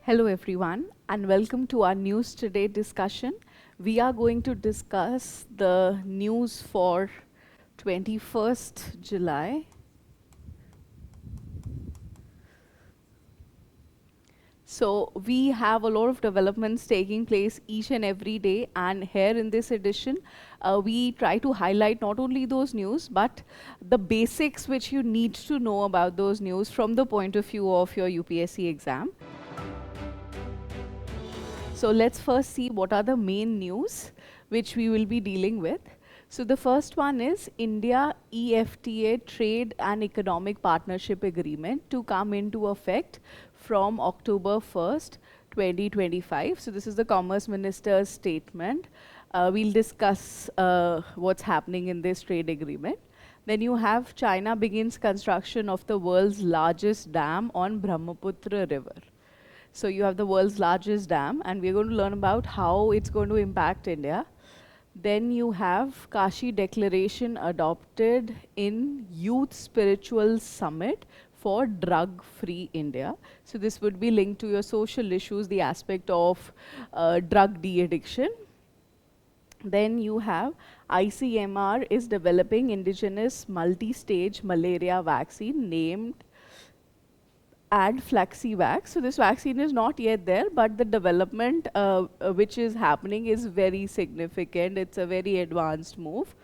Hello everyone and welcome to our News Today discussion. We are going to discuss the news for 21st July. So we have a lot of developments taking place each and every day, and here in this edition we try to highlight not only those news but the basics which you need to know about those news from the point of view of your UPSC exam. So let's first see what are the main news which we will be dealing with. So the first one is India-EFTA Trade and Economic Partnership Agreement to come into effect from October 1st, 2025. So this is the Commerce Minister's statement. We'll discuss what's happening in this trade agreement. Then you have China begins construction of the world's largest dam on Brahmaputra River. So you have the world's largest dam, and we're going to learn about how it's going to impact India. Then you have Kashi Declaration adopted in Youth Spiritual Summit for Drug-Free India. So this would be linked to your social issues, the aspect of drug de-addiction. Then you have ICMR is developing indigenous multi-stage malaria vaccine named Flaxivax. So this vaccine is not yet there, but the development which is happening is very significant. It's a very advanced move.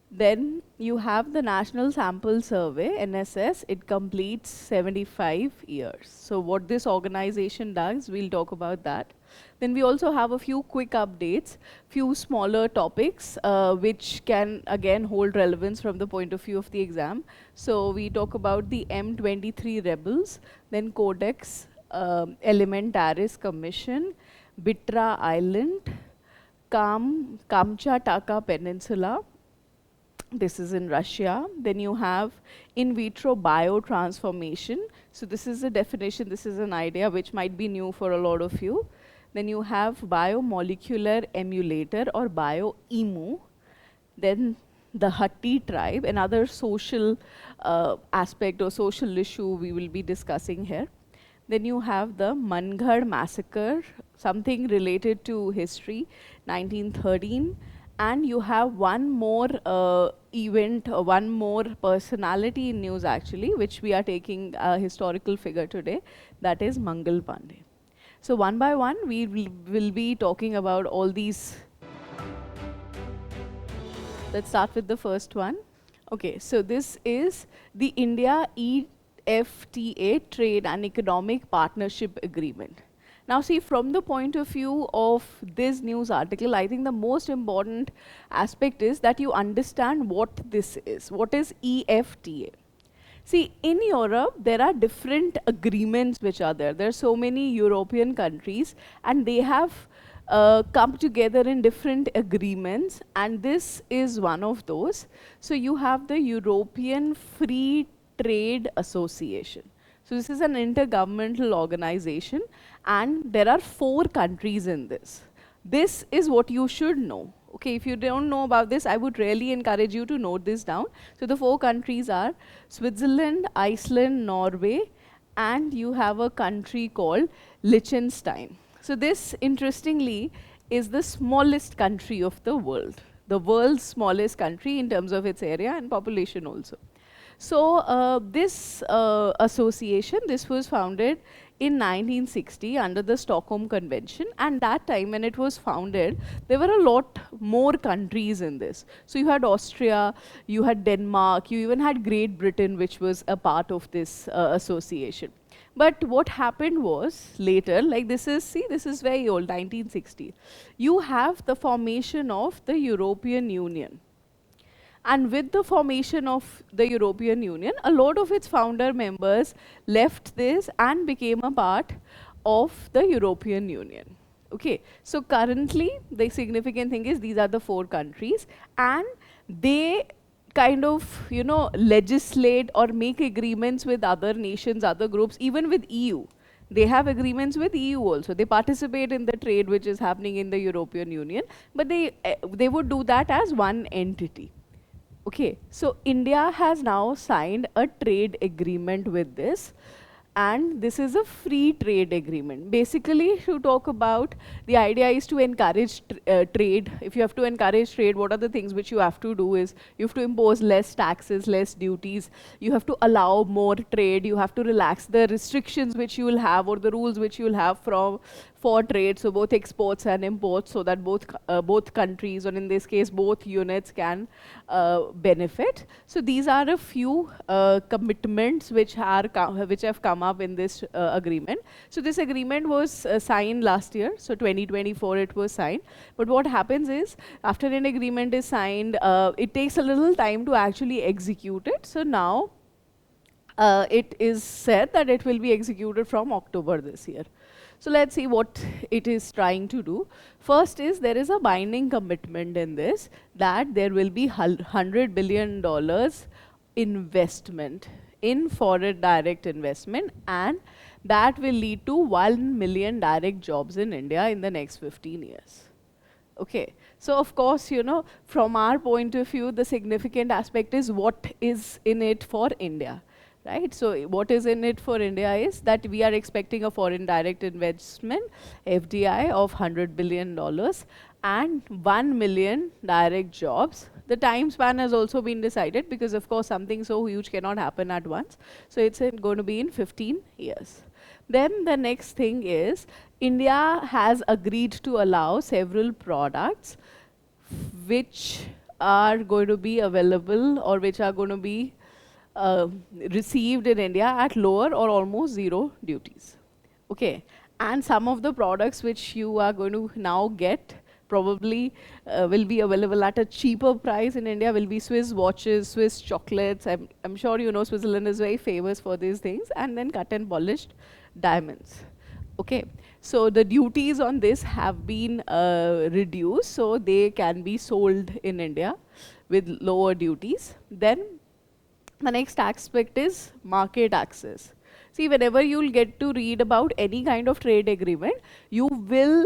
Then you have the National Sample Survey, NSS. It completes 75 years. So what this organization does, we'll talk about that. Then we also have a few quick updates, few smaller topics which can again hold relevance from the point of view of the exam. So we talk about the M23 rebels, then Codex Elementaris Commission, Bitra Island, Kamchatka Peninsula. This is in Russia. Then you have in vitro biotransformation. So this is a definition, this is an idea which might be new for a lot of you. Then you have biomolecular emulator or bio-EMU. Then the Hatti tribe, another social aspect or social issue we will be discussing here. Then you have the Mangal massacre, something related to history, 1913. And you have one more event, one more personality in news actually, which we are taking a historical figure today, that is Mangal Pandey. So one by one, we will be talking about all these. Let's start with the first one. Okay, so this is the India-EFTA Trade and Economic Partnership Agreement. Now see, from the point of view of this news article, I think the most important aspect is that you understand what this is. What is EFTA? See, in Europe, there are different agreements which are there. There are so many European countries, and they have come together in different agreements, and this is one of those. So you have the European Free Trade Association. So this is an intergovernmental organization, and there are 4 countries in this. This is what you should know. Okay, if you don't know about this, I would really encourage you to note this down. So the 4 countries are Switzerland, Iceland, Norway, and you have a country called Liechtenstein. So this, interestingly, is the smallest country of the world's smallest country in terms of its area and population also. So this association, this was founded in 1960 under the Stockholm Convention, and that time when it was founded, there were a lot more countries in this. So you had Austria, you had Denmark, you even had Great Britain, which was a part of this association. But what happened was later, like this is very old, 1960. You have the formation of the European Union. And with the formation of the European Union, a lot of its founder members left this and became a part of the European Union. Okay, so currently the significant thing is these are the 4 countries, and they kind of, legislate or make agreements with other nations, other groups, even with EU. They have agreements with EU also. They participate in the trade which is happening in the European Union, but they would do that as one entity. Okay, so India has now signed a trade agreement with this, and this is a free trade agreement. Basically, to talk about, the idea is to encourage trade. If you have to encourage trade, what are the things which you have to do is, you have to impose less taxes, less duties, you have to allow more trade, you have to relax the restrictions which you will have, or the rules which you will have for trade, so both exports and imports, so that both countries, or in this case both units, can benefit. So these are a few commitments which have come up in this agreement. So this agreement was signed last year, so 2024 it was signed. But what happens is, after an agreement is signed, it takes a little time to actually execute it. So now it is said that it will be executed from October this year. So let's see what it is trying to do. First is, there is a binding commitment in this that there will be $100 billion investment in foreign direct investment, and that will lead to 1 million direct jobs in India in the next 15 years. Okay, so of course, you know, from our point of view, the significant aspect is what is in it for India. Right? So what is in it for India is that we are expecting a foreign direct investment, FDI, of $100 billion and 1 million direct jobs. The time span has also been decided, because of course something so huge cannot happen at once. So it's going to be in 15 years. Then the next thing is, India has agreed to allow several products which are going to be available, or which are going to be received in India at lower or almost zero duties. Okay, and some of the products which you are going to now get probably will be available at a cheaper price in India, will be Swiss watches, Swiss chocolates. I'm sure you know Switzerland is very famous for these things, and then cut and polished diamonds. Okay, so the duties on this have been reduced, so they can be sold in India with lower duties. Then the next aspect is market access. See, whenever you'll get to read about any kind of trade agreement, you will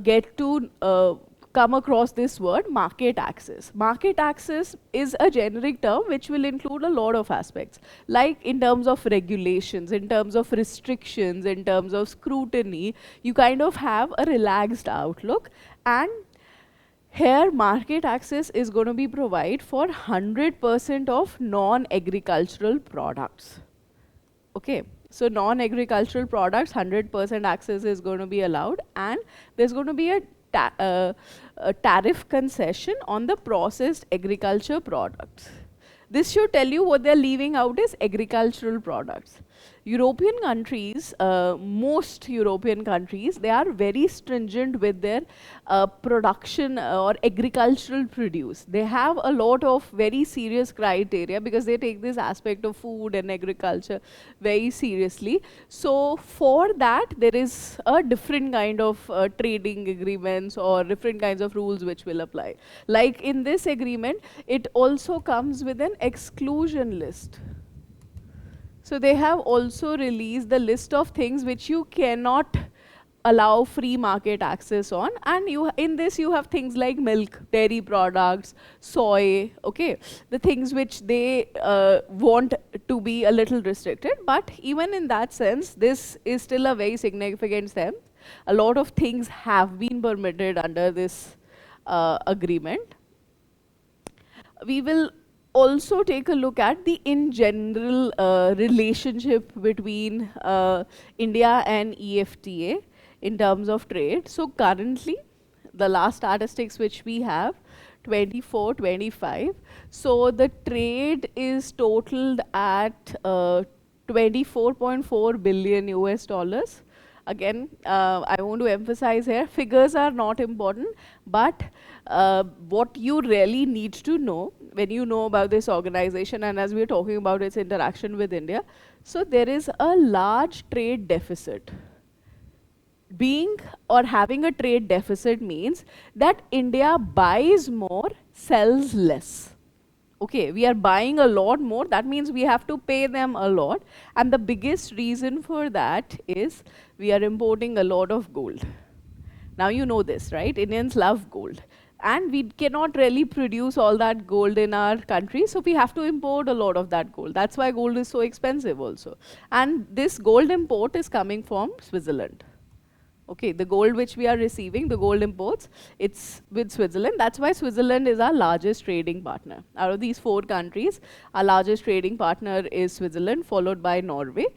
get to come across this word, market access. Market access is a generic term which will include a lot of aspects, like in terms of regulations, in terms of restrictions, in terms of scrutiny. You kind of have a relaxed outlook, and here, market access is going to be provided for 100% of non-agricultural products. Okay, so non-agricultural products, 100% access is going to be allowed, and there's going to be a tariff concession on the processed agriculture products. This should tell you what they're leaving out is agricultural products. European countries, most European countries, they are very stringent with their production or agricultural produce. They have a lot of very serious criteria, because they take this aspect of food and agriculture very seriously. So for that, there is a different kind of trading agreements or different kinds of rules which will apply. Like in this agreement, it also comes with an exclusion list. So they have also released the list of things which you cannot allow free market access on, and in this you have things like milk, dairy products, soy, okay, the things which they want to be a little restricted. But even in that sense, this is still a very significant step. A lot of things have been permitted under this agreement. We will also take a look at the in general relationship between India and EFTA in terms of trade. So currently, the last statistics which we have, 24-25, so the trade is totaled at 24.4 billion US dollars. Again, I want to emphasize here, figures are not important, but what you really need to know when you know about this organization, and as we're talking about its interaction with India, so there is a large trade deficit. Being or having a trade deficit means that India buys more, sells less. Okay, we are buying a lot more, that means we have to pay them a lot, and the biggest reason for that is we are importing a lot of gold. Now you know this, right? Indians love gold. And we cannot really produce all that gold in our country, so we have to import a lot of that gold. That's why gold is so expensive also. And this gold import is coming from Switzerland. Okay, the gold which we are receiving, the gold imports, it's with Switzerland. That's why Switzerland is our largest trading partner. Out of these 4 countries, our largest trading partner is Switzerland, followed by Norway.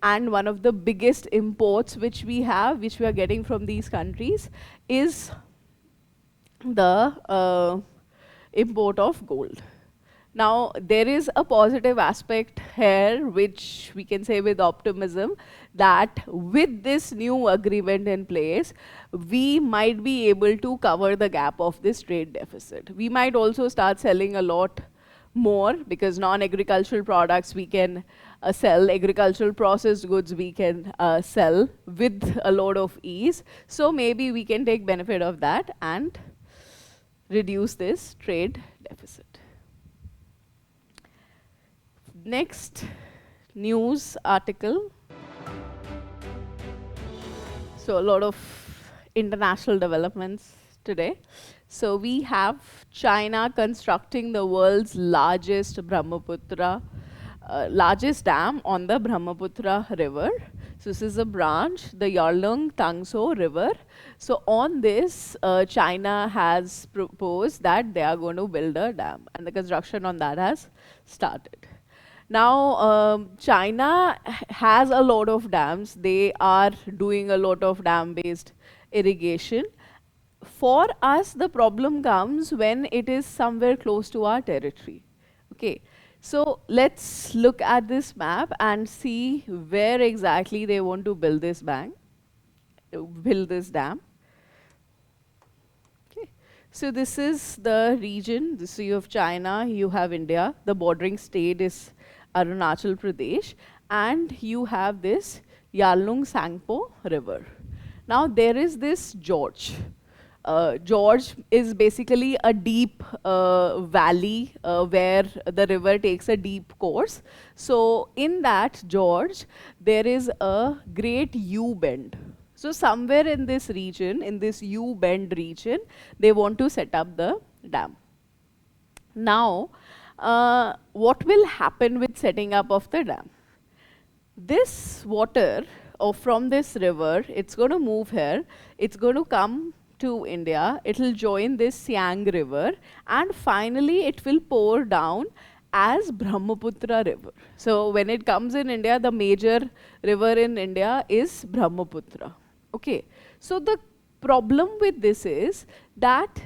And one of the biggest imports which we have, which we are getting from these countries, is the import of gold. Now, there is a positive aspect here, which we can say with optimism, that with this new agreement in place, we might be able to cover the gap of this trade deficit. We might also start selling a lot more, because non-agricultural products we can sell, agricultural processed goods we can sell with a lot of ease. So maybe we can take benefit of that and reduce this trade deficit. Next news article. So a lot of international developments today. So we have China constructing the world's largest largest dam on the Brahmaputra river. So this is a branch, the Yarlung-Tangso river. So on this, China has proposed that they are going to build a dam, and the construction on that has started. Now, China has a lot of dams. They are doing a lot of dam-based irrigation. For us, the problem comes when it is somewhere close to our territory. Okay, so let's look at this map and see where exactly they want to build this dam. Okay, so this is the region, the Sea of China. You have India. The bordering state is Arunachal Pradesh, and you have this Yarlung-Tsangpo river. Now there is this gorge. Gorge is basically a deep valley where the river takes a deep course. So in that gorge, there is a great U-bend. So somewhere in this region, in this U-bend region, they want to set up the dam. Now, what will happen with setting up of the dam? This water from this river, it's going to move here, it's going to come to India, it will join this Siang river, and finally it will pour down as Brahmaputra river. So when it comes in India, the major river in India is Brahmaputra. Okay, so the problem with this is that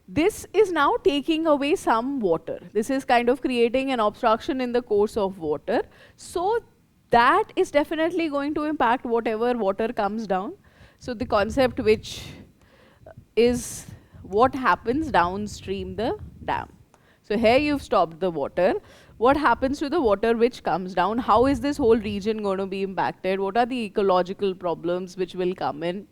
this is now taking away some water. This is kind of creating an obstruction in the course of water. So that is definitely going to impact whatever water comes down. So the concept which is what happens downstream the dam. So here you've stopped the water. What happens to the water which comes down? How is this whole region going to be impacted? What are the ecological problems which will come in?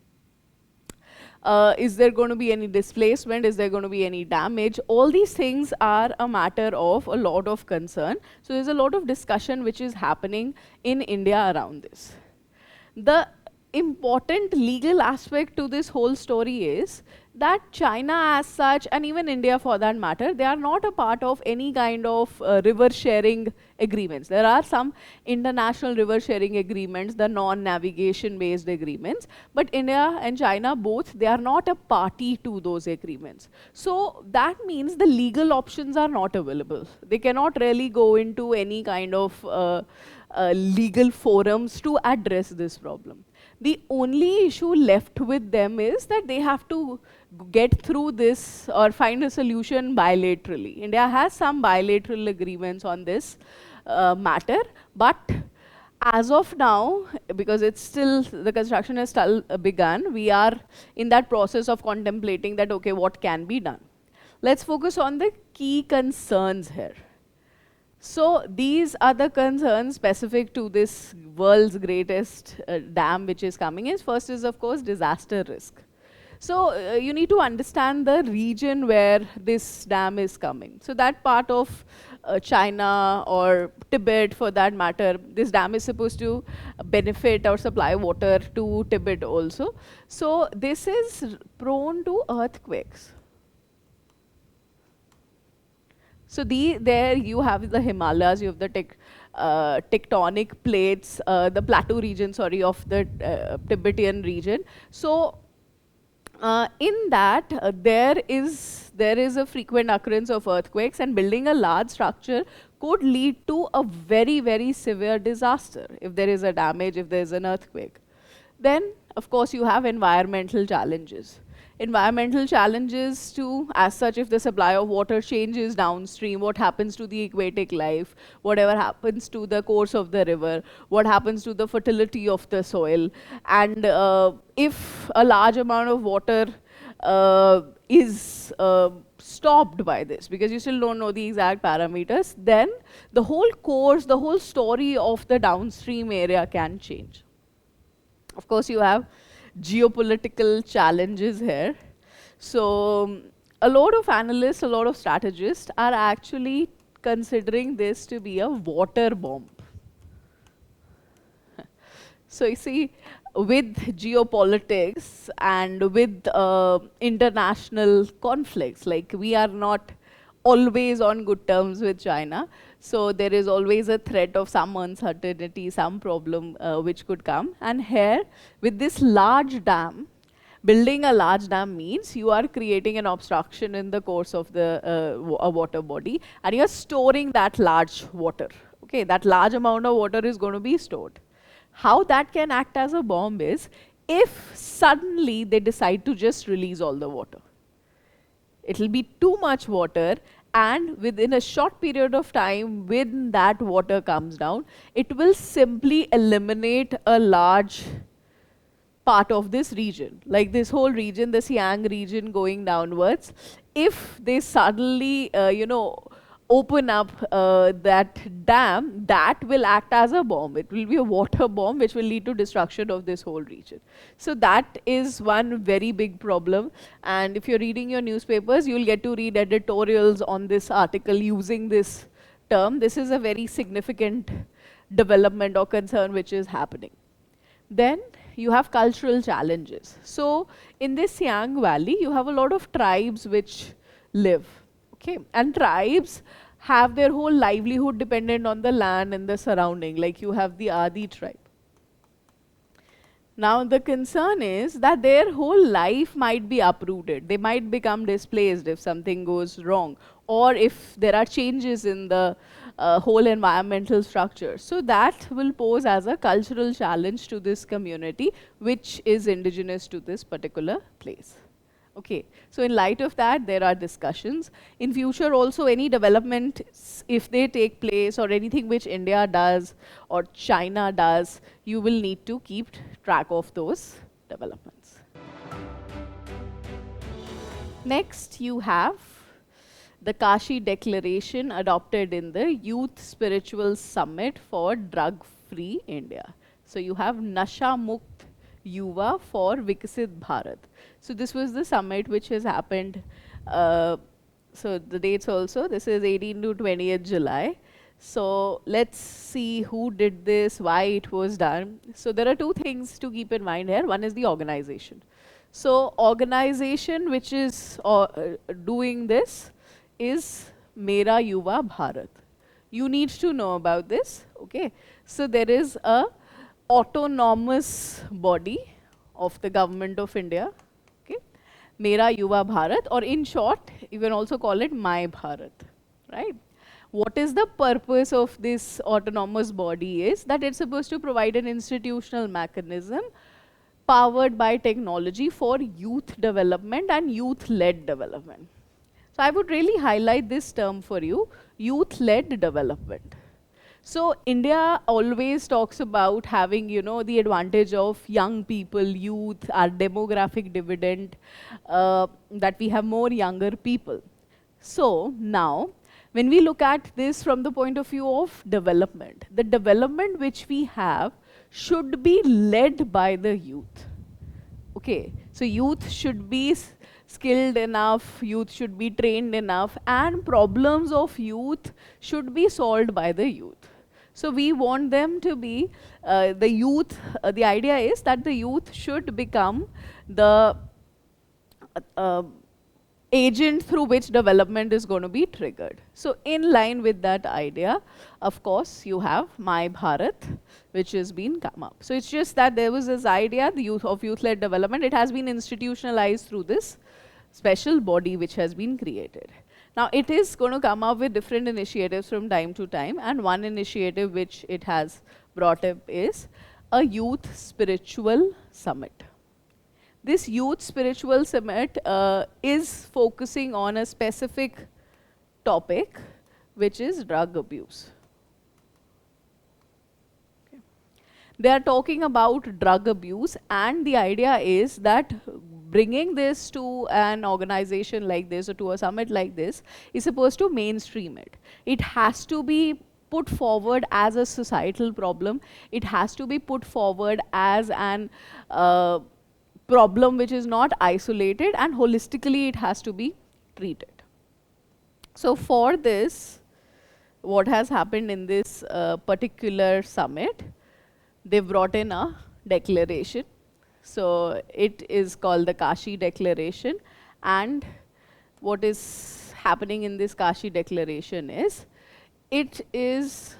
Is there going to be any displacement? Is there going to be any damage? All these things are a matter of a lot of concern. So there's a lot of discussion which is happening in India around this. The important legal aspect to this whole story is that China as such, and even India for that matter, they are not a part of any kind of river sharing agreements. There are some international river sharing agreements, the non-navigation based agreements, but India and China both, they are not a party to those agreements. So that means the legal options are not available. They cannot really go into any kind of legal forums to address this problem. The only issue left with them is that they have to get through this or find a solution bilaterally. India has some bilateral agreements on this matter, but as of now, because it's still, the construction is still begun, we are in that process of contemplating that, okay, what can be done. Let's focus on the key concerns here. So these are the concerns specific to this world's greatest dam which is coming in. First is, of course, disaster risk. So you need to understand the region where this dam is coming. So that part of China or Tibet for that matter, this dam is supposed to benefit or supply water to Tibet also. So this is prone to earthquakes. So there you have the Himalayas, you have the tectonic plates, the plateau region, sorry, of the Tibetan region. So in that, there is a frequent occurrence of earthquakes, and building a large structure could lead to a very, very severe disaster if there is a damage, if there is an earthquake. Then, of course, you have environmental challenges. Environmental challenges too, as such, if the supply of water changes downstream, what happens to the aquatic life, whatever happens to the course of the river, what happens to the fertility of the soil, and if a large amount of water is stopped by this, because you still don't know the exact parameters, then the whole course, the whole story of the downstream area can change. Of course, you have geopolitical challenges here. So a lot of analysts, a lot of strategists are actually considering this to be a water bomb. So you see, with geopolitics and with international conflicts, like we are not always on good terms with China. So there is always a threat of some uncertainty, some problem which could come. And here, with this large dam, building a large dam means you are creating an obstruction in the course of the a water body, and you are storing that large water. Okay, that large amount of water is going to be stored. How that can act as a bomb is if suddenly they decide to just release all the water. It will be too much water, and within a short period of time, when that water comes down, it will simply eliminate a large part of this region. Like this whole region, the Siang region going downwards, if they suddenly, open up that dam, that will act as a bomb. It will be a water bomb which will lead to destruction of this whole region. So that is one very big problem. And if you're reading your newspapers, you'll get to read editorials on this article using this term. This is a very significant development or concern which is happening. Then you have cultural challenges. So in this Siang Valley, you have a lot of tribes which live. Okay, and tribes have their whole livelihood dependent on the land and the surrounding, like you have the Adi tribe. Now the concern is that their whole life might be uprooted. They might become displaced if something goes wrong, or if there are changes in the whole environmental structure. So that will pose as a cultural challenge to this community, which is indigenous to this particular place. Okay, so in light of that, there are discussions. In future also, any development, if they take place, or anything which India does or China does, you will need to keep track of those developments. Next, you have the Kashi Declaration adopted in the Youth Spiritual Summit for Drug-Free India. So you have Nasha Mukt Yuva for Viksit Bharat. So this was the summit which has happened. So the dates also, this is 18 to 20th July. So let's see who did this, why it was done. So there are two things to keep in mind here. One is the organization. So organization which is doing this is Mera Yuva Bharat. You need to know about this. Okay. So there is a autonomous body of the government of India, okay, Mera Yuva Bharat, or in short, you can also call it My Bharat, right? What is the purpose of this autonomous body is that it's supposed to provide an institutional mechanism powered by technology for youth development and youth-led development. So I would really highlight this term for you, youth-led development. So India always talks about having, the advantage of young people, youth, our demographic dividend, that we have more younger people. So now, when we look at this from the point of view of development, the development which we have should be led by the youth. Okay, so youth should be skilled enough, youth should be trained enough, and problems of youth should be solved by the youth. So we want them to be, the youth, the idea is that the youth should become the agent through which development is going to be triggered. So in line with that idea, of course, you have My Bharat, which has been come up. So it's just that there was this idea, the youth-led development. It has been institutionalized through this special body which has been created. Now it is going to come up with different initiatives from time to time, and one initiative which it has brought up is a youth spiritual summit. This youth spiritual summit is focusing on a specific topic, which is drug abuse. Okay. They are talking about drug abuse, and the idea is that bringing this to an organization like this or to a summit like this is supposed to mainstream it. It has to be put forward as a societal problem. It has to be put forward as an problem which is not isolated, and holistically it has to be treated. So for this, what has happened in this particular summit, they brought in a declaration. So it is called the Kashi Declaration, and what is happening in this Kashi Declaration is, it is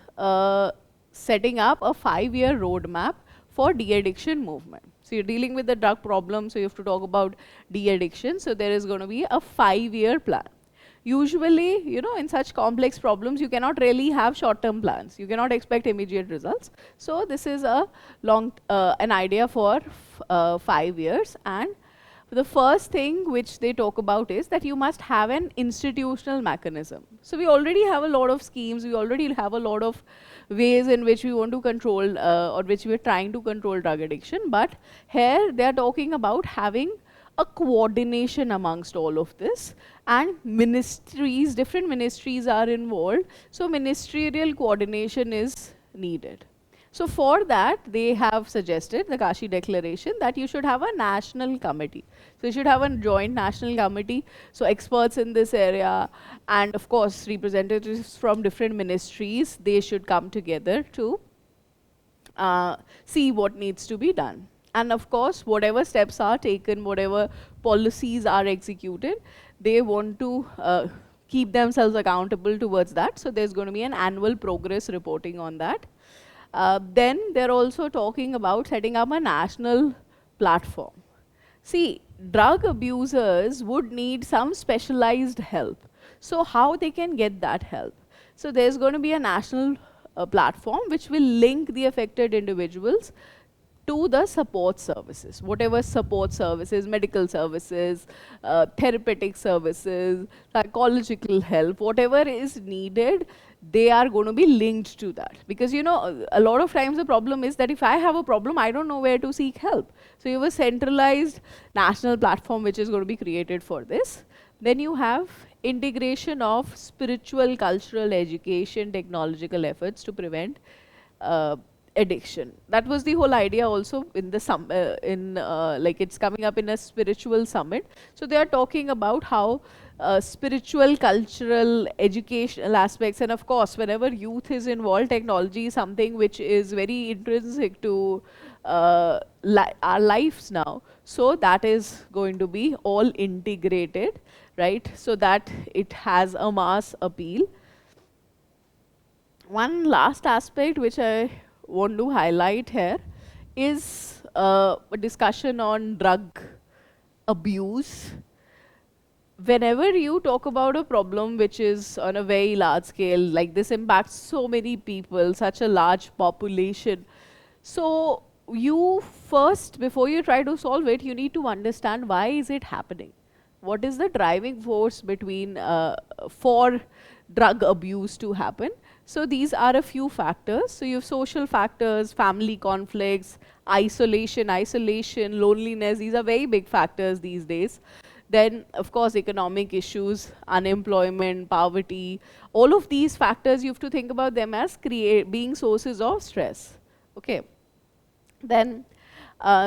setting up a 5-year roadmap for de-addiction movement. So you're dealing with the drug problem, so you have to talk about de-addiction. So there is going to be a 5-year plan. Usually, you know, in such complex problems, you cannot really have short-term plans. You cannot expect immediate results. So this is a an idea for 5 years. And the first thing which they talk about is that you must have an institutional mechanism. So we already have a lot of schemes. We already have a lot of ways in which we want to control or which we are trying to control drug addiction. But here they are talking about having a coordination amongst all of this, and ministries, different ministries are involved. So ministerial coordination is needed. So for that, they have suggested, the Kashi Declaration, that you should have a national committee. So you should have a joint national committee. So experts in this area, and of course representatives from different ministries, they should come together to see what needs to be done. And of course, whatever steps are taken, whatever policies are executed, they want to keep themselves accountable towards that. So there's going to be an annual progress reporting on that. Then they're also talking about setting up a national platform. See, drug abusers would need some specialized help. So how they can get that help? So there's going to be a national platform which will link the affected individuals to the support services, whatever support services, medical services, therapeutic services, psychological help, whatever is needed, they are going to be linked to that. Because, you know, a lot of times the problem is that if I have a problem, I don't know where to seek help. So you have a centralized national platform which is going to be created for this. Then you have integration of spiritual, cultural, education, technological efforts to prevent addiction. That was the whole idea also in the like it's coming up in a spiritual summit. So they are talking about how spiritual, cultural, educational aspects, and of course whenever youth is involved, technology is something which is very intrinsic to our lives now. So that is going to be all integrated, right? So that it has a mass appeal. One last aspect which I want to highlight here is a discussion on drug abuse. Whenever you talk about a problem which is on a very large scale, like this impacts so many people, such a large population, so you first, before you try to solve it, you need to understand why is it happening. What is the driving force between for drug abuse to happen? So these are a few factors. So you have social factors, family conflicts, isolation, loneliness. These are very big factors these days. Then, of course, economic issues, unemployment, poverty. All of these factors, you have to think about them as being sources of stress. Okay. Then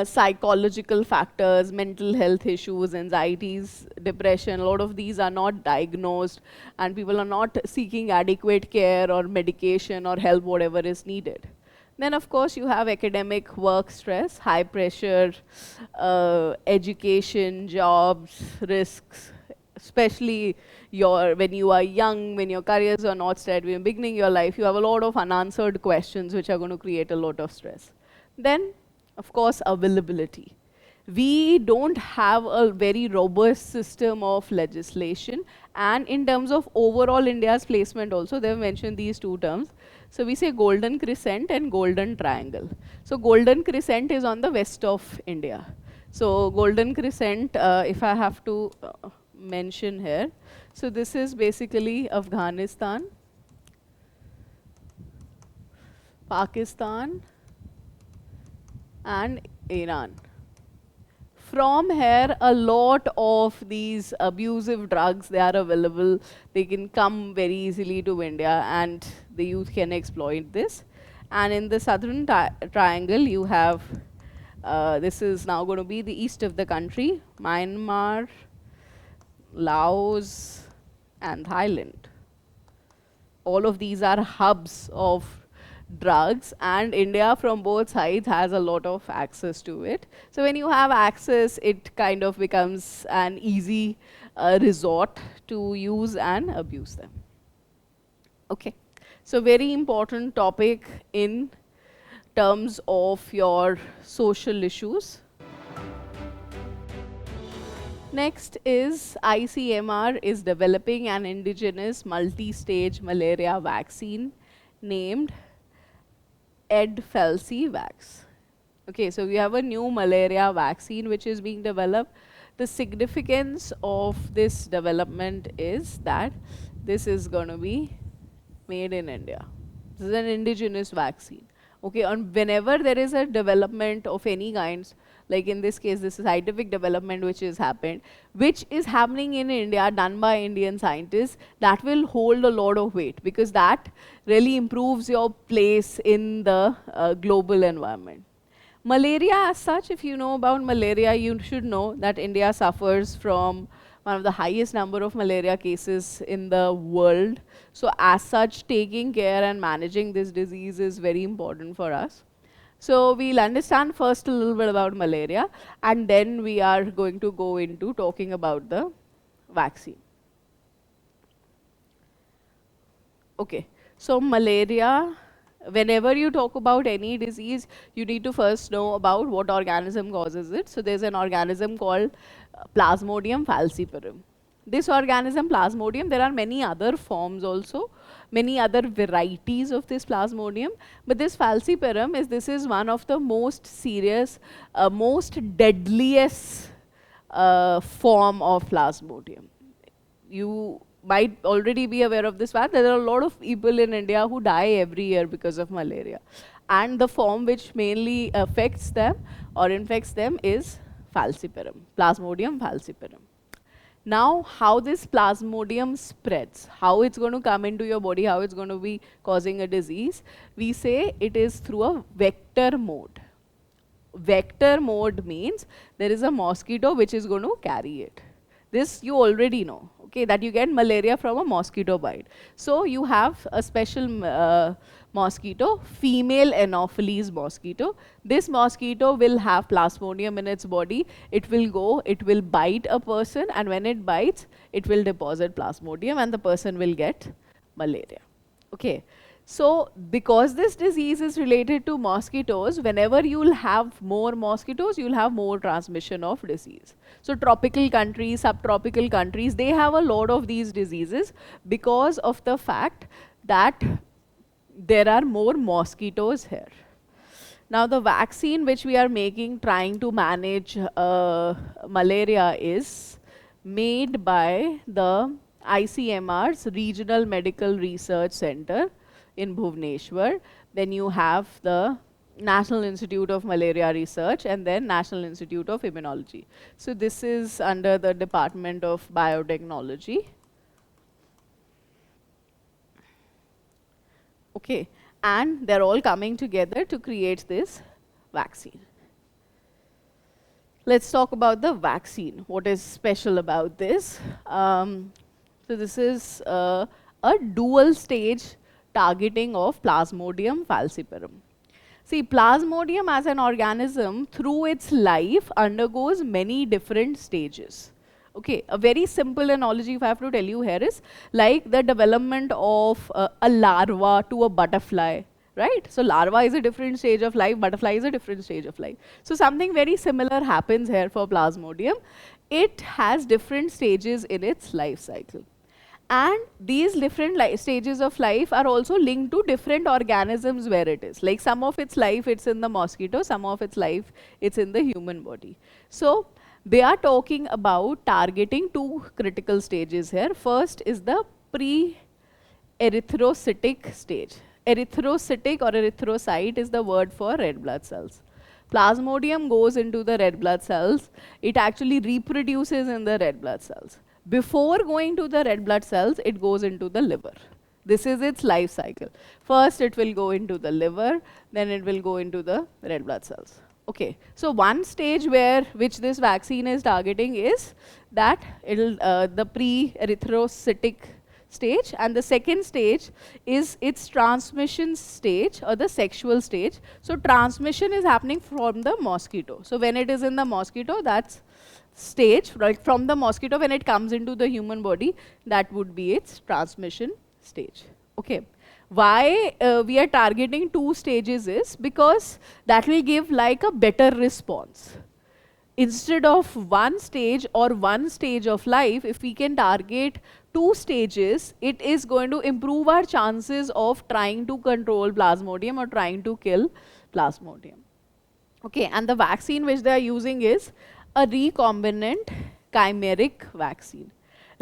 psychological factors, mental health issues, anxieties, depression, a lot of these are not diagnosed and people are not seeking adequate care or medication or help, whatever is needed. Then of course you have academic work stress, high pressure, education, jobs, risks, especially when you are young, when your careers are not set, when you're beginning your life, you have a lot of unanswered questions which are going to create a lot of stress. Then, of course, availability. We don't have a very robust system of legislation, and in terms of overall India's placement also, they've mentioned these two terms. So we say golden crescent and golden triangle. So golden crescent is on the west of India. So golden crescent, if I have to mention here, so this is basically Afghanistan, Pakistan, and Iran. From here, a lot of these abusive drugs, they are available. They can come very easily to India, and the youth can exploit this. And in the southern triangle, you have, this is now going to be the east of the country, Myanmar, Laos, and Thailand. All of these are hubs of drugs, and India from both sides has a lot of access to it. So when you have access, it kind of becomes an easy resort to use and abuse them. Okay, so very important topic in terms of your social issues. Next is ICMR is developing an indigenous multi-stage malaria vaccine named Edfelsi-Vax. Okay, so we have a new malaria vaccine which is being developed. The significance of this development is that this is going to be made in India. This is an indigenous vaccine. Okay, and whenever there is a development of any kinds, like in this case, this is scientific development which is happening in India, done by Indian scientists, that will hold a lot of weight, because that really improves your place in the global environment. Malaria as such, if you know about malaria, you should know that India suffers from one of the highest number of malaria cases in the world. So as such, taking care and managing this disease is very important for us. So we'll understand first a little bit about malaria, and then we are going to go into talking about the vaccine. Okay, so malaria, whenever you talk about any disease, you need to first know about what organism causes it. So there's an organism called Plasmodium falciparum. This organism, Plasmodium, there are many other forms also, many other varieties of this Plasmodium, but this falciparum this is one of the most serious, most deadliest form of Plasmodium. You might already be aware of this fact that there are a lot of people in India who die every year because of malaria. And the form which mainly affects them or infects them is falciparum, Plasmodium falciparum. Now, how this Plasmodium spreads, how it's going to come into your body, how it's going to be causing a disease, we say it is through a vector mode. Vector mode means there is a mosquito which is going to carry it. This you already know, okay, that you get malaria from a mosquito bite. So you have a special mosquito, female Anopheles mosquito. This mosquito will have Plasmodium in its body. It will go, it will bite a person, and when it bites, it will deposit Plasmodium and the person will get malaria. Okay. So because this disease is related to mosquitoes, whenever you will have more mosquitoes, you will have more transmission of disease. So tropical countries, subtropical countries, they have a lot of these diseases because of the fact that there are more mosquitoes here. Now the vaccine which we are making, trying to manage malaria, is made by the ICMR's Regional Medical Research Center in Bhubaneswar. Then you have the National Institute of Malaria Research and then National Institute of Immunology. So this is under the Department of Biotechnology. Okay, and they're all coming together to create this vaccine. Let's talk about the vaccine. What is special about this? So this is a dual stage targeting of Plasmodium falciparum. See, Plasmodium as an organism through its life undergoes many different stages. Okay, a very simple analogy if I have to tell you here is like the development of a larva to a butterfly, right? So larva is a different stage of life, butterfly is a different stage of life. So something very similar happens here for Plasmodium. It has different stages in its life cycle. And these different stages of life are also linked to different organisms where it is. Like some of its life, it's in the mosquito, some of its life, it's in the human body. So they are talking about targeting two critical stages here. First is the pre-erythrocytic stage. Erythrocytic or erythrocyte is the word for red blood cells. Plasmodium goes into the red blood cells. It actually reproduces in the red blood cells. Before going to the red blood cells, it goes into the liver. This is its life cycle. First, it will go into the liver, then it will go into the red blood cells. Okay, so one stage which this vaccine is targeting is that the pre-erythrocytic stage, and the second stage is its transmission stage or the sexual stage. So transmission is happening from the mosquito. So when it is in the mosquito, that's stage, right, from the mosquito. When it comes into the human body, that would be its transmission stage. Okay. Why we are targeting two stages is because that will give like a better response. Instead of one stage or one stage of life, if we can target two stages, it is going to improve our chances of trying to control Plasmodium or trying to kill Plasmodium. Okay, and the vaccine which they are using is a recombinant chimeric vaccine.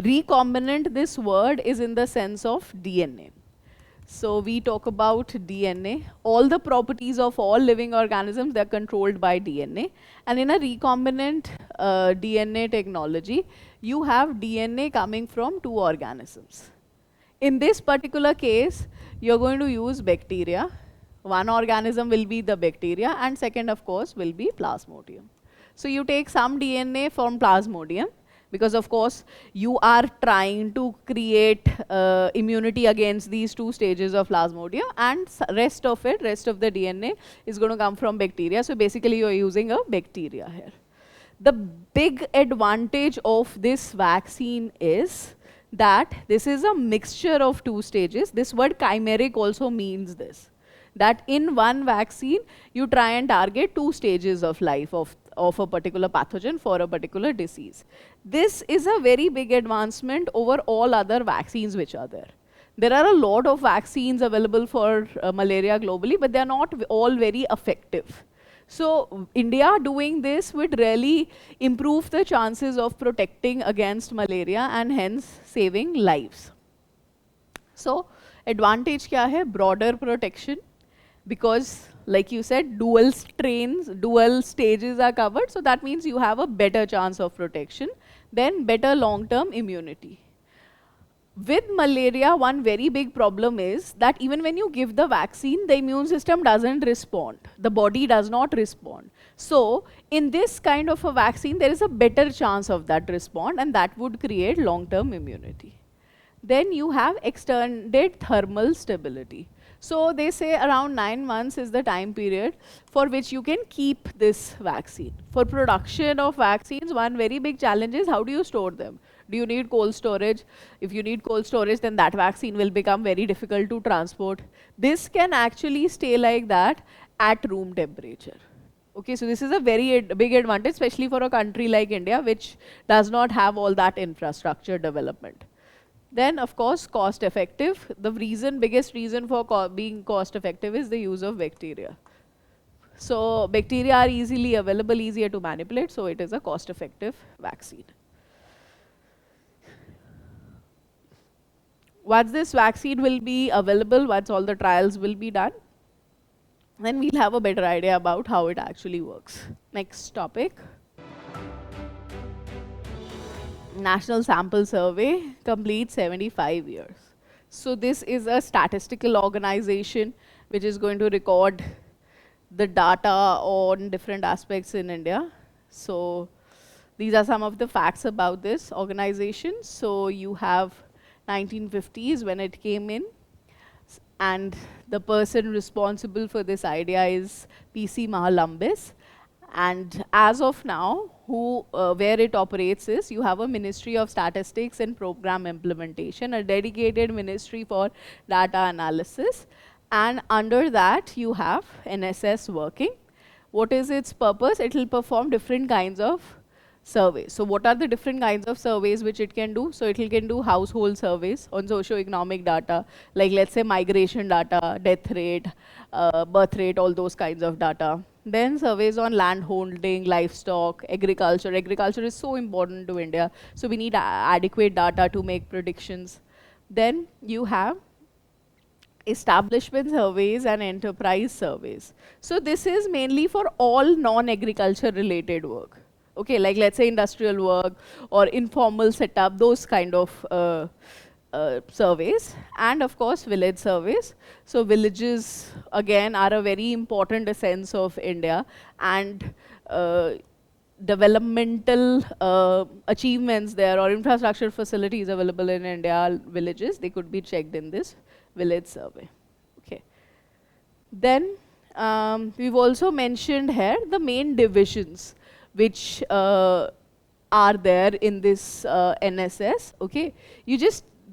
Recombinant, this word is in the sense of DNA. So we talk about DNA. All the properties of all living organisms, they are controlled by DNA. And in a recombinant DNA technology, you have DNA coming from two organisms. In this particular case, you're going to use bacteria. One organism will be the bacteria, and second, of course, will be Plasmodium. So you take some DNA from Plasmodium, because of course you are trying to create immunity against these two stages of Plasmodium, and rest of the DNA is going to come from bacteria. So basically you are using a bacteria here. The big advantage of this vaccine is that this is a mixture of two stages. This word chimeric also means this, that in one vaccine you try and target two stages of life of a particular pathogen for a particular disease. This is a very big advancement over all other vaccines which are there. There are a lot of vaccines available for malaria globally, but they are not all very effective. So India doing this would really improve the chances of protecting against malaria and hence saving lives. So advantage kya hai? Broader protection, because like you said, dual strains, dual stages are covered, so that means you have a better chance of protection, then better long-term immunity. With malaria, one very big problem is that even when you give the vaccine, the immune system doesn't respond. The body does not respond. So in this kind of a vaccine, there is a better chance of that response, and that would create long-term immunity. Then you have extended thermal stability. So they say around 9 months is the time period for which you can keep this vaccine. For production of vaccines, one very big challenge is how do you store them? Do you need cold storage? If you need cold storage, then that vaccine will become very difficult to transport. This can actually stay like that at room temperature. Okay, so this is a very big advantage, especially for a country like India, which does not have all that infrastructure development. Then, of course, cost effective. The biggest reason for being cost effective is the use of bacteria. So bacteria are easily available, easier to manipulate, so it is a cost effective vaccine. Once this vaccine will be available, once all the trials will be done, then we'll have a better idea about how it actually works. Next topic. National Sample Survey completes 75 years. So this is a statistical organization which is going to record the data on different aspects in India. So these are some of the facts about this organization. So you have 1950s when it came in, and the person responsible for this idea is P.C. Mahalambis. And as of now, where it operates is, you have a Ministry of Statistics and Program Implementation, a dedicated ministry for data analysis, and under that you have NSS working. What is its purpose? It will perform different kinds of surveys. So what are the different kinds of surveys which it can do? So it can do household surveys on socio-economic data, like let's say migration data, death rate, birth rate, all those kinds of data. Then surveys on land holding, livestock, agriculture. Agriculture is so important to India, so we need adequate data to make predictions. Then you have establishment surveys and enterprise surveys. So this is mainly for all non-agriculture related work. Okay, like let's say industrial work or informal setup, those kind of surveys, and of course village surveys. So villages again are a very important essence of India, and developmental achievements there or infrastructure facilities available in India, villages, they could be checked in this village survey. Okay. Then we've also mentioned here the main divisions which are there in this NSS. Okay,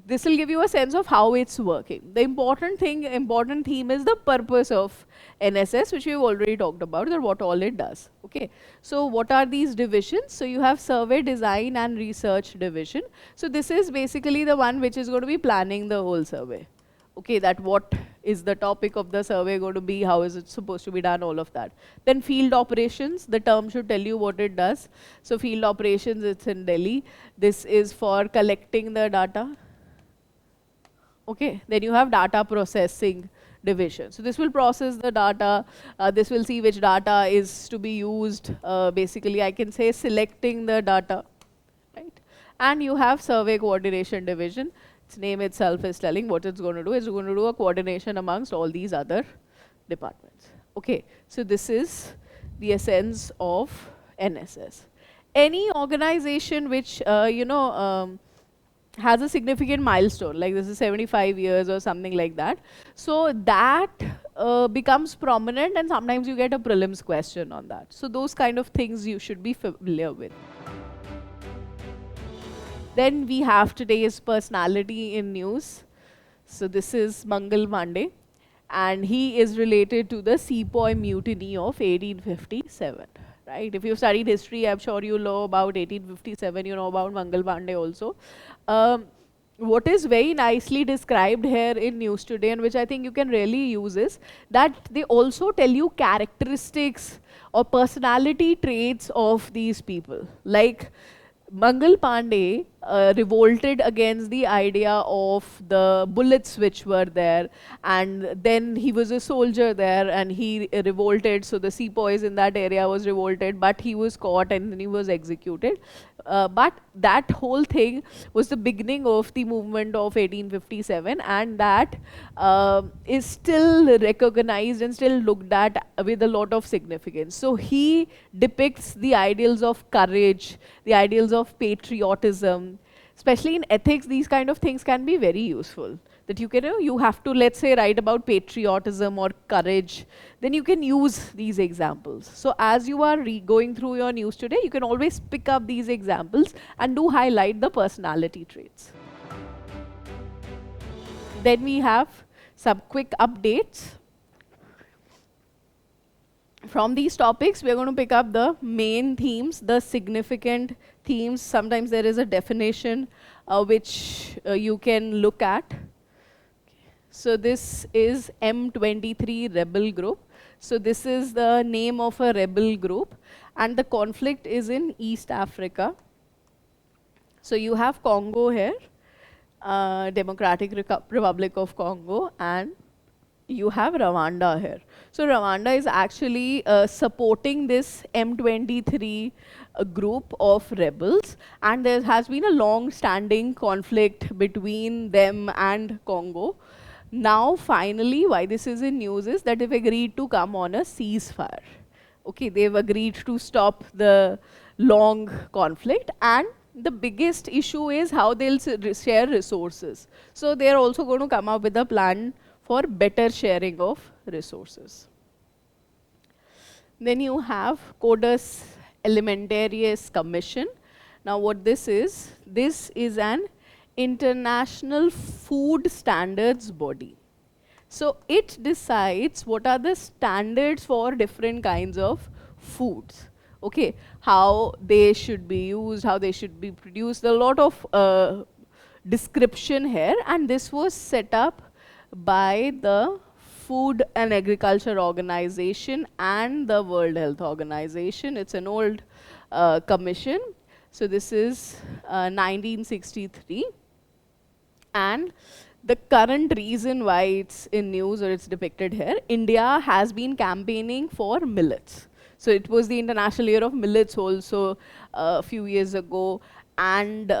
this will give you a sense of how it's working. The important theme is the purpose of NSS, which we've already talked about, or what all it does. Okay, so what are these divisions? So you have survey design and research division. So this is basically the one which is going to be planning the whole survey. Okay, that what is the topic of the survey going to be, how is it supposed to be done, all of that. Then field operations, the term should tell you what it does. So field operations, it's in Delhi. This is for collecting the data. Okay, then you have data processing division. So this will process the data, this will see which data is to be used, basically I can say selecting the data, right? And you have survey coordination division. Its name itself is telling what it's going to do. It's going to do a coordination amongst all these other departments. Okay, so this is the essence of NSS. Any organization which, has a significant milestone, like this is 75 years or something like that, so that becomes prominent, and sometimes you get a prelims question on that. So those kind of things you should be familiar with. Then we have today's personality in news. So this is Mangal Pandey, and he is related to the Sepoy Mutiny of 1857. Right? If you've studied history, I'm sure you know about 1857, you know about Mangal Pandey also. What is very nicely described here in News Today, and which I think you can really use, is that they also tell you characteristics or personality traits of these people. Like Mangal Pandey revolted against the idea of the bullets which were there, and then he was a soldier there and he revolted, so the sepoys in that area was revolted, but he was caught and then he was executed. But that whole thing was the beginning of the movement of 1857, and that is still recognized and still looked at with a lot of significance. So he depicts the ideals of courage, the ideals of patriotism. Especially in ethics, these kind of things can be very useful. That you have to, let's say, write about patriotism or courage, then you can use these examples. So as you are going through your news today, you can always pick up these examples and do highlight the personality traits. Then we have some quick updates. From these topics, we're going to pick up the main themes, the significant themes. Sometimes there is a definition which you can look at. So this is M23 rebel group. So this is the name of a rebel group, and the conflict is in East Africa. So you have Congo here, Democratic Republic of Congo, and you have Rwanda here. So Rwanda is actually supporting this M23 group of rebels, and there has been a long-standing conflict between them and Congo. Now finally, why this is in news is that they've agreed to come on a ceasefire. Okay, they've agreed to stop the long conflict, and the biggest issue is how they'll share resources. So they're also going to come up with a plan for better sharing of resources. Then you have CODUS Alimentarius Commission. Now what this is an international food standards body. So it decides what are the standards for different kinds of foods. Okay, how they should be used, how they should be produced. A lot of description here, and this was set up by the Food and Agriculture Organization and the World Health Organization. It's an old commission. So this is 1963. And the current reason why it's in news or it's depicted here, India has been campaigning for millets. So it was the International Year of Millets also a few years ago. And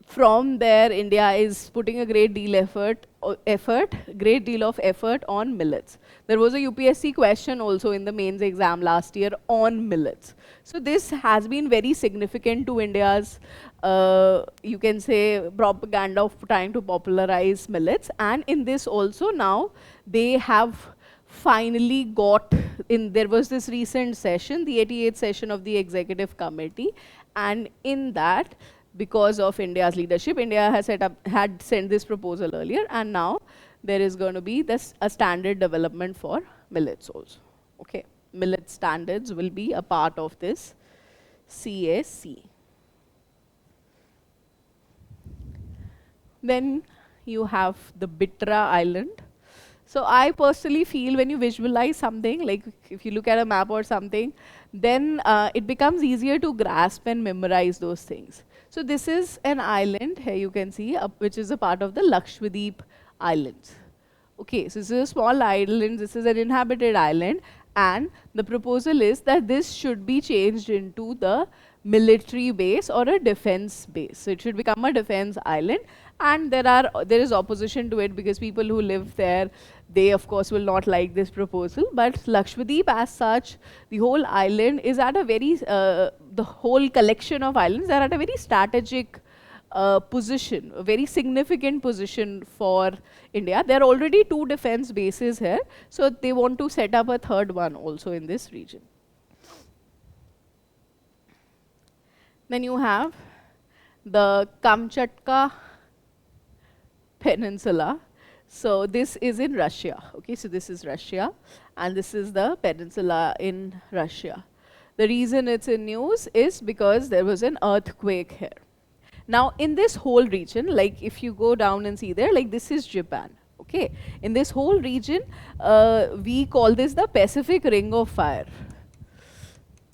from there, India is putting a great deal of effort on millets. There was a UPSC question also in the mains exam last year on millets. So this has been very significant to India's, you can say, propaganda of trying to popularize millets. And in this also now, they have finally got in, there was this recent session, the 88th session of the Executive Committee, and in that, because of India's leadership, India has had sent this proposal earlier, and now there is going to be a standard development for millets also. Okay, millet standards will be a part of this CSC. Then you have the Bitra Island. So I personally feel when you visualize something, like if you look at a map or something, then it becomes easier to grasp and memorize those things. So this is an island, here you can see, which is a part of the Lakshadweep Islands. Okay, so this is a small island, this is an inhabited island, and the proposal is that this should be changed into the military base or a defense base. So it should become a defense island, and there is opposition to it because people who live there, they of course will not like this proposal. But Lakshadweep as such, the whole island is at a very, the whole collection of islands are at a very strategic position, a very significant position for India. There are already 2 defense bases here, so they want to set up a 3rd one also in this region. Then you have the Kamchatka Peninsula. So this is in Russia. Okay, so this is Russia, and this is the peninsula in Russia. The reason it's in news is because there was an earthquake here. Now in this whole region, like if you go down and see there, like this is Japan. Okay, in this whole region, we call this the Pacific Ring of Fire.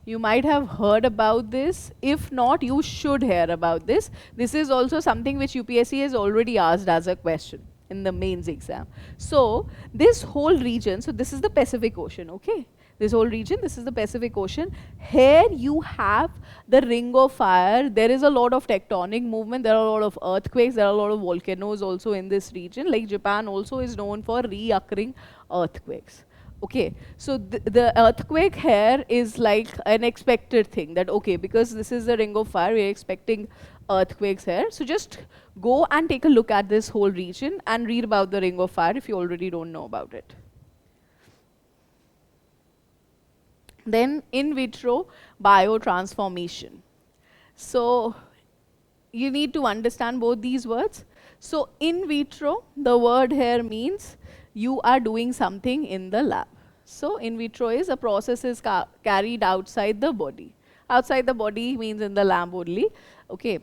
You might have heard about this. If not, you should hear about this. This is also something which UPSC has already asked as a question in the mains exam. So this whole region, so this is the Pacific Ocean, okay? This whole region, this is the Pacific Ocean. Here you have the Ring of Fire. There is a lot of tectonic movement. There are a lot of earthquakes. There are a lot of volcanoes also in this region. Like Japan also is known for reoccurring earthquakes. Okay, so the earthquake here is like an expected thing that, okay, because this is the Ring of Fire, we're expecting earthquakes here. So just go and take a look at this whole region and read about the Ring of Fire if you already don't know about it. Then in vitro biotransformation. So you need to understand both these words. So in vitro, the word here means you are doing something in the lab. So in vitro is a process is carried outside the body. Outside the body means in the lab only. Okay.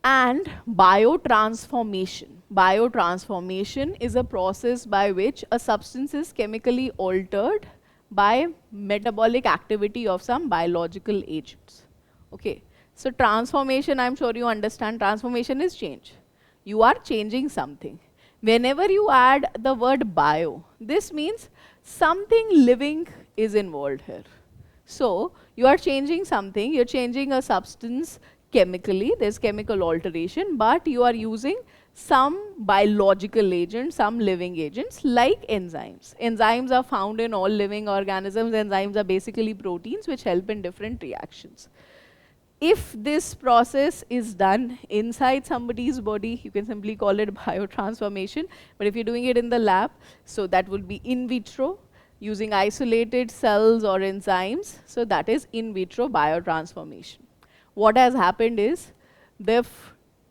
And biotransformation. Biotransformation is a process by which a substance is chemically altered by metabolic activity of some biological agents. Okay. So transformation, I'm sure you understand, transformation is change. You are changing something. Whenever you add the word bio, this means something living is involved here. So you are changing something, you're changing a substance chemically, there's chemical alteration, but you are using some biological agents, some living agents like enzymes. Enzymes are found in all living organisms. Enzymes are basically proteins which help in different reactions. If this process is done inside somebody's body, you can simply call it biotransformation. But if you're doing it in the lab, so that would be in vitro. using isolated cells or enzymes. So that is in vitro biotransformation. What has happened is they've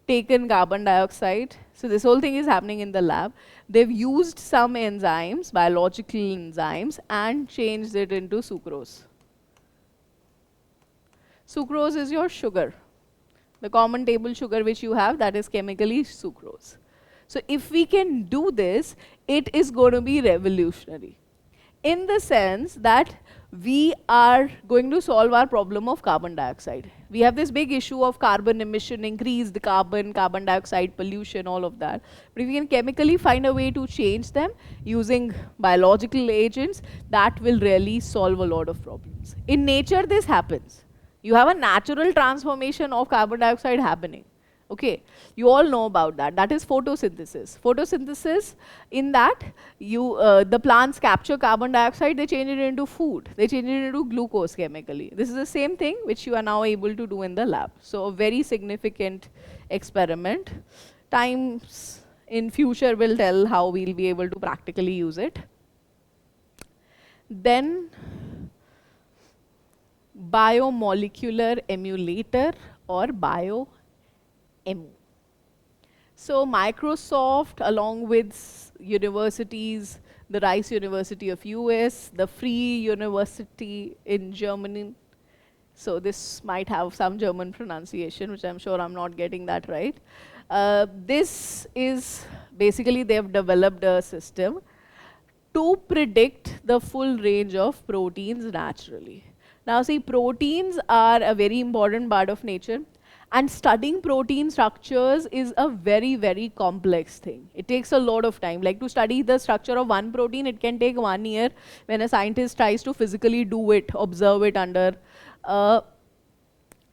taken carbon dioxide. So this whole thing is happening in the lab. They've used some enzymes, biological enzymes, and changed it into sucrose. Sucrose is your sugar. The common table sugar which you have, that is chemically sucrose. So if we can do this, it is going to be revolutionary, in the sense that we are going to solve our problem of carbon dioxide. We have this big issue of carbon emission, increased carbon dioxide pollution, all of that. But if we can chemically find a way to change them using biological agents, that will really solve a lot of problems. In nature, this happens. You have a natural transformation of carbon dioxide happening. Okay, you all know about that. That is photosynthesis. Photosynthesis, in that, the plants capture carbon dioxide, they change it into food. They change it into glucose chemically. This is the same thing which you are now able to do in the lab. So a very significant experiment. Times in future will tell how we'll be able to practically use it. Then, biomolecular emulator or bioEMU. So Microsoft, along with universities, the Rice University of US, the Free University in Germany. So this might have some German pronunciation, which I'm sure I'm not getting that right. This is basically, they've developed a system to predict the full range of proteins naturally. Now see, proteins are a very important part of nature, and studying protein structures is a very, very complex thing. It takes a lot of time. Like to study the structure of one protein, it can take 1 year when a scientist tries to physically do it, observe it under a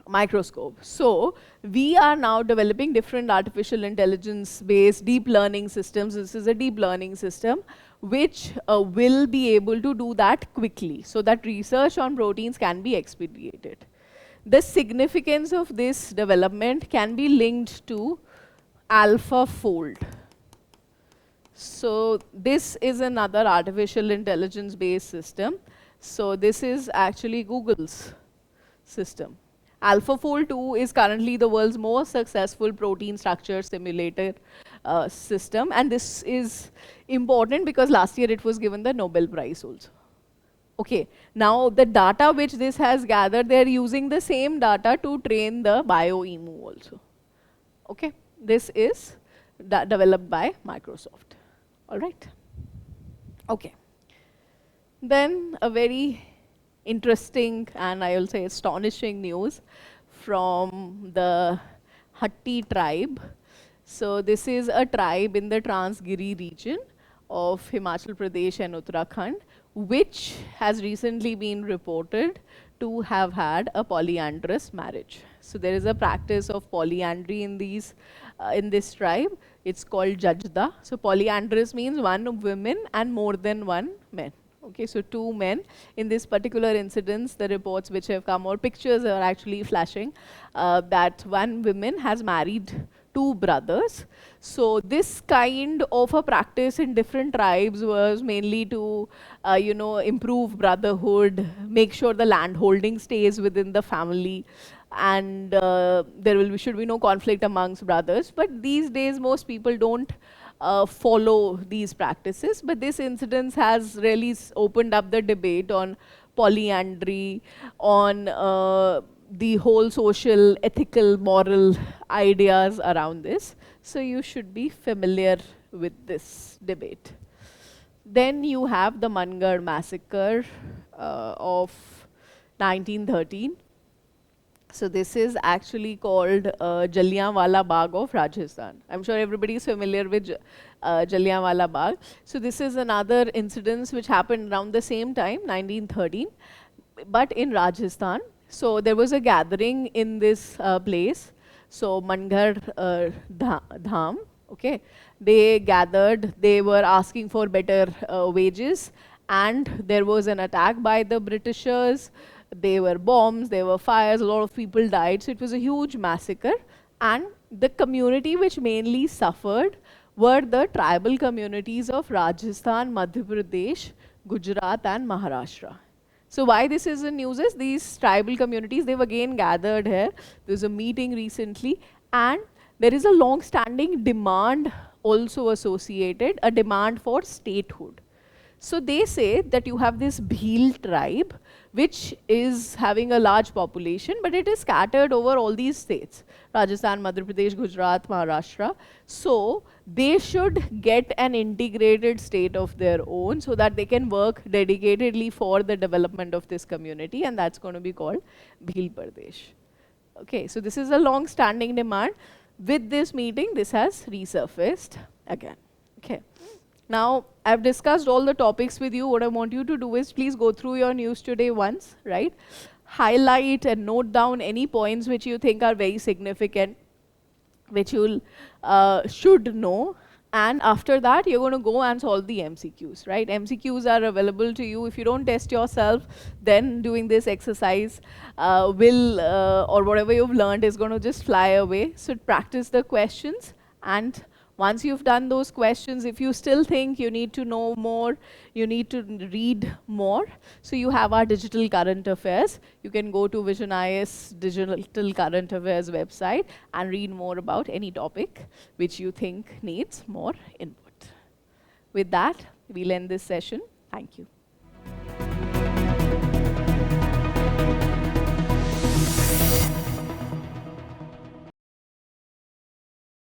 microscope. So we are now developing different artificial intelligence based deep learning systems. This is a deep learning system which will be able to do that quickly, so that research on proteins can be expedited. The significance of this development can be linked to AlphaFold. So this is another artificial intelligence based system. So this is actually Google's system. AlphaFold 2 is currently the world's most successful protein structure simulator system, and this is important because last year it was given the Nobel Prize also. Okay, now the data which this has gathered, they're using the same data to train the bioEMU also. Okay, this is developed by Microsoft. All right. Okay. Then a very interesting and I will say astonishing news from the Hatti tribe. So this is a tribe in the Transgiri region of Himachal Pradesh and Uttarakhand, which has recently been reported to have had a polyandrous marriage. So there is a practice of polyandry in this tribe. It's called Jajda. So polyandrous means one woman and more than one man. Okay, so 2 men. In this particular incidence, the reports which have come, or pictures are actually flashing, that one woman has married 2 brothers. So this kind of a practice in different tribes was mainly to, improve brotherhood, make sure the land holding stays within the family, and should be no conflict amongst brothers. But these days, most people don't follow these practices, but this incidence has really opened up the debate on polyandry, on the whole social, ethical, moral ideas around this. So you should be familiar with this debate. Then you have the Mangal massacre of 1913. So this is actually called Jallianwala Bagh of Rajasthan. I'm sure everybody is familiar with Jallianwala Bagh. So this is another incident which happened around the same time, 1913, but in Rajasthan. So there was a gathering in this place. So Mangar Dham, okay. They gathered, they were asking for better wages, and there was an attack by the Britishers. There were bombs, there were fires, a lot of people died. So it was a huge massacre, and the community which mainly suffered were the tribal communities of Rajasthan, Madhya Pradesh, Gujarat and Maharashtra. So why this is in news is these tribal communities, they've again gathered here. There's a meeting recently, and there is a long-standing demand also associated, a demand for statehood. So they say that you have this Bhil tribe, which is having a large population, but it is scattered over all these states, Rajasthan, Madhya Pradesh, Gujarat, Maharashtra. So they should get an integrated state of their own so that they can work dedicatedly for the development of this community, and that's going to be called Bhil Pradesh. Okay, so this is a long-standing demand. With this meeting, this has resurfaced again. Okay. Now, I've discussed all the topics with you. What I want you to do is please go through your news today once, right? Highlight and note down any points which you think are very significant, which you should know. And after that, you're going to go and solve the MCQs, right? MCQs are available to you. If you don't test yourself, then doing this exercise or whatever you've learned is going to just fly away. So practice the questions, and once you've done those questions, if you still think you need to know more, you need to read more, so you have our digital current affairs. You can go to Vision IS digital current affairs website and read more about any topic which you think needs more input. With that, we'll end this session. Thank you.